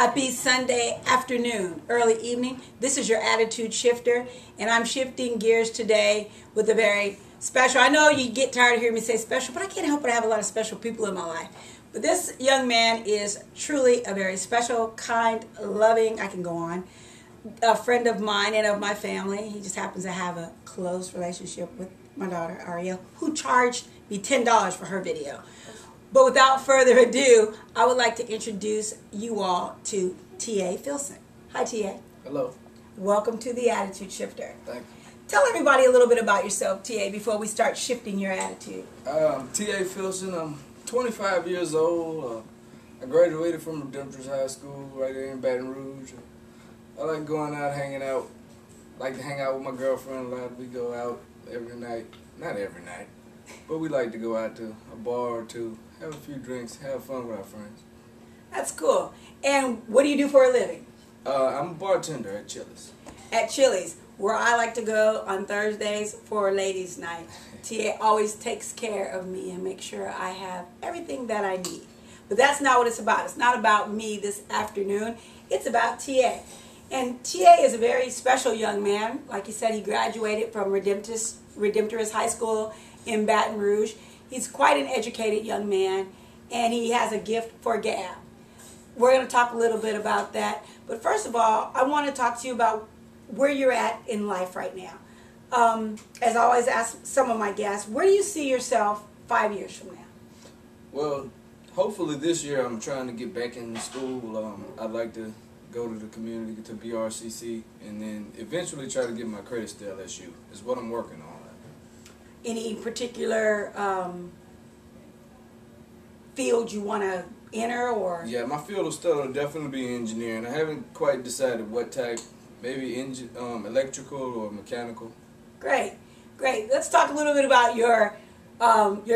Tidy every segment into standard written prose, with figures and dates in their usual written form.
Happy Sunday afternoon, early evening. This is your attitude shifter, and I'm shifting gears today with a very special. I know you get tired of hearing me say special, but I can't help but have a lot of special people in my life. But this young man is truly a very special, kind, loving, I can go on, a friend of mine and of my family. He just happens to have a close relationship with my daughter, Ariel, who charged me $10 for her video. But without further ado, I would like to introduce you all to t.a.philson. Hi, T.A. Hello. Welcome to the Attitude Shifter. Thank you. Tell everybody a little bit about yourself, T.A., before we start shifting your attitude. T.a.philson. I'm 25 years old. I graduated from Redemptor's High School right there in Baton Rouge. I like going out, hanging out. Like to hang out with my girlfriend a lot. We go out every night. Not every night, but we like to go out to a bar or two, have a few drinks, have fun with our friends. That's cool. And what do you do for a living? I'm a bartender at Chili's. At Chili's, where I like to go on Thursdays for ladies' night. T.A. always takes care of me and makes sure I have everything that I need. But that's not what it's about. It's not about me this afternoon. It's about T.A. And T.A. is a very special young man. Like he said, he graduated from Redemptor's High School in Baton Rouge. He's quite an educated young man, and he has a gift for gab. We're going to talk a little bit about that. But first of all, I want to talk to you about where you're at in life right now. As I always ask some of my guests, where do you see yourself 5 years from now? Well, hopefully this year I'm trying to get back in school. I'd like to go to the community, to BRCC, and then eventually try to get my credits to LSU. Is what I'm working on. Any particular field you want to enter, or? Yeah, my field of study will definitely be engineering. I haven't quite decided what type. Maybe electrical or mechanical. Great, great. Let's talk a little bit about your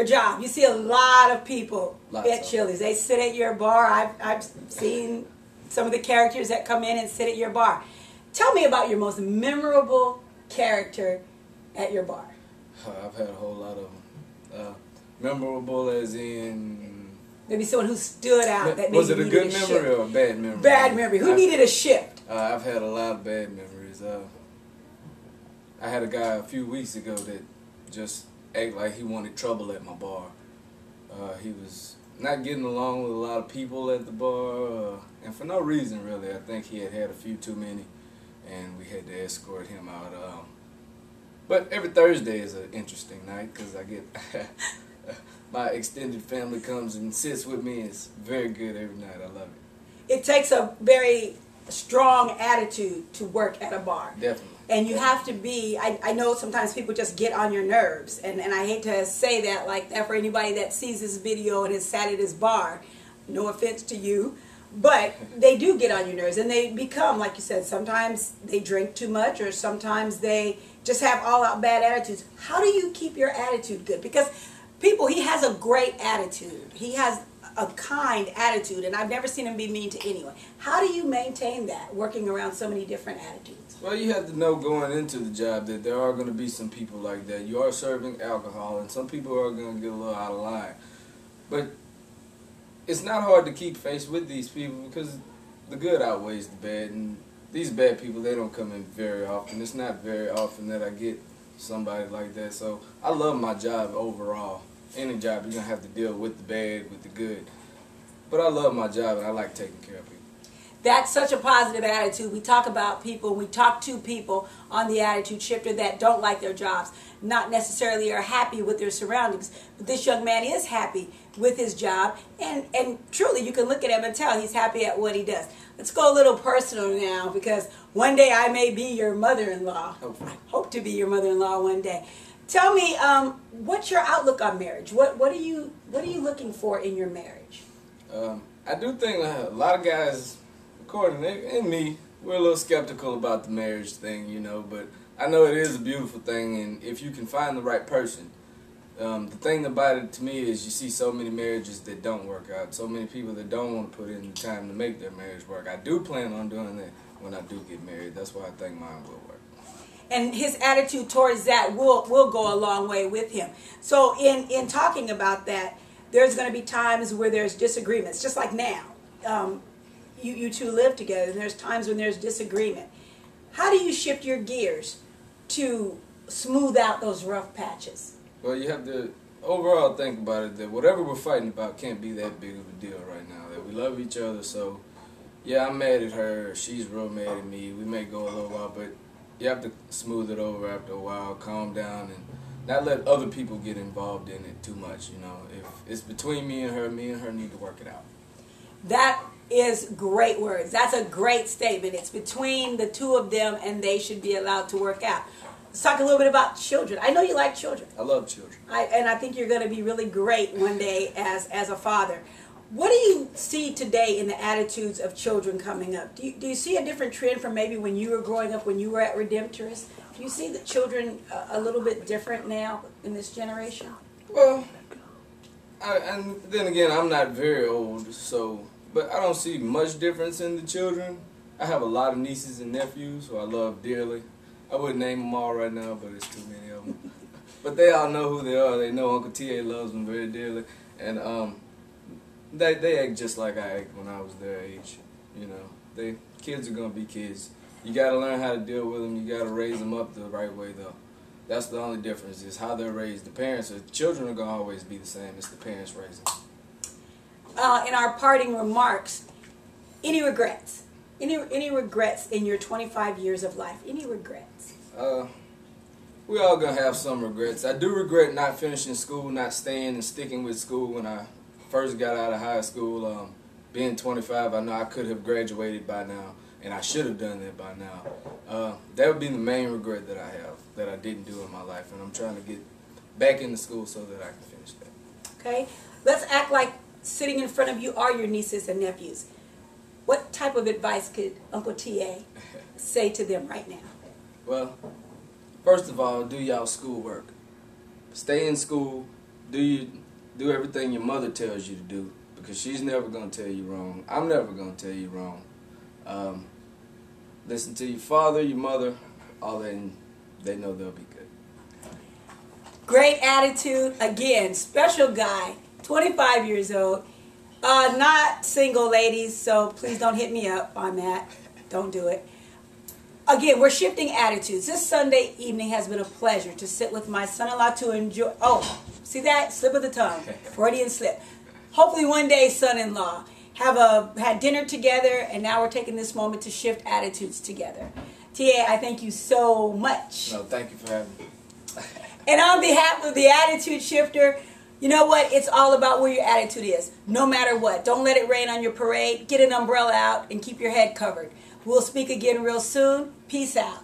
job. You see a lot of people at Chili's. They sit at your bar. I've seen some of the characters that come in and sit at your bar. Tell me about your most memorable character at your bar. I've had a whole lot of them. Memorable as in... Maybe someone who stood out. That Was it a good memory or a bad memory? Bad memory. Who needed a shift? I've had a lot of bad memories. I had a guy a few weeks ago that just acted like he wanted trouble at my bar. He was not getting along with a lot of people at the bar, and for no reason really. I think he had a few too many, and we had to escort him out. But every Thursday is an interesting night because I get my extended family comes and sits with me. It's very good every night. I love it. It takes a very strong attitude to work at a bar. Definitely. And you have to be, I know sometimes people just get on your nerves, and I hate to say that like that for anybody that sees this video and has sat at his bar. No offense to you, but they do get on your nerves, and they become, like you said, sometimes they drink too much, or sometimes they just have all-out bad attitudes. How do you keep your attitude good? Because he has a great attitude. He has a kind attitude, and I've never seen him be mean to anyone. How do you maintain that, working around so many different attitudes? Well, you have to know going into the job that there are going to be some people like that. You are serving alcohol, and some people are going to get a little out of line. But it's not hard to keep face with these people because the good outweighs the bad, and these bad people, they don't come in very often. It's not very often that I get somebody like that. So I love my job overall. Any job, you're going to have to deal with the bad, with the good. But I love my job, and I like taking care of people. That's such a positive attitude. We talk about people, we talk to people on the Attitude Shifter that don't like their jobs, not necessarily are happy with their surroundings. But this young man is happy with his job, and truly you can look at him and tell he's happy at what he does. Let's go a little personal now, because one day I may be your mother-in-law. I hope to be your mother-in-law one day. Tell me, what's your outlook on marriage? What are you looking for in your marriage? I do think a lot of guys, according to and me, we're a little skeptical about the marriage thing, you know. But I know it is a beautiful thing, and if you can find the right person, the thing about it to me is you see so many marriages that don't work out, so many people that don't want to put in the time to make their marriage work. I do plan on doing that when I do get married. That's why I think mine will work. And his attitude towards that will go a long way with him. So in talking about that, there's going to be times where there's disagreements, just like now. you two live together, and there's times when there's disagreement. How do you shift your gears to smooth out those rough patches? Well, you have to overall think about it, that whatever we're fighting about can't be that big of a deal right now. That we love each other, so yeah, I'm mad at her, she's real mad at me. We may go a little while, but you have to smooth it over after a while, calm down, and not let other people get involved in it too much. You know, if it's between me and her need to work it out. That is great words. That's a great statement. It's between the two of them, and they should be allowed to work out. Let's talk a little bit about children. I know you like children. I love children. And I think you're going to be really great one day as a father. What do you see today in the attitudes of children coming up? Do you see a different trend from maybe when you were growing up, when you were at Redemptorist? Do you see the children a little bit different now in this generation? Well, and then again, I'm not very old, but I don't see much difference in the children. I have a lot of nieces and nephews who I love dearly. I wouldn't name them all right now, but it's too many of them. But they all know who they are. They know Uncle T.A. loves them very dearly. And they act just like I act when I was their age. You know, kids are going to be kids. You got to learn how to deal with them. You got to raise them up the right way, though. That's the only difference, is how they're raised. Children are going to always be the same. It's the parents raising them. In our parting remarks, any regrets? Any regrets in your 25 years of life? Any regrets? We all gonna have some regrets. I do regret not finishing school, not staying and sticking with school when I first got out of high school. Being 25, I know I could have graduated by now, and I should have done that by now. That would be the main regret that I have, that I didn't do in my life, and I'm trying to get back into school so that I can finish that. Okay, let's act like sitting in front of you are your nieces and nephews. What type of advice could Uncle T.A. say to them right now? Well, first of all, do y'all schoolwork. Stay in school. Do everything your mother tells you to do, because she's never going to tell you wrong. I'm never going to tell you wrong. Listen to your father, your mother, all that, and they know they'll be good. Great attitude. Again, special guy, 25 years old. Not single, ladies, so please don't hit me up on that. Don't do it. Again, we're shifting attitudes. This Sunday evening has been a pleasure to sit with my son-in-law to enjoy. Oh, see that? Slip of the tongue. Freudian slip. Hopefully one day, son-in-law, had dinner together, and now we're taking this moment to shift attitudes together. T.A., I thank you so much. No, thank you for having me. And on behalf of the Attitude Shifter, you know what? It's all about where your attitude is, no matter what. Don't let it rain on your parade. Get an umbrella out and keep your head covered. We'll speak again real soon. Peace out.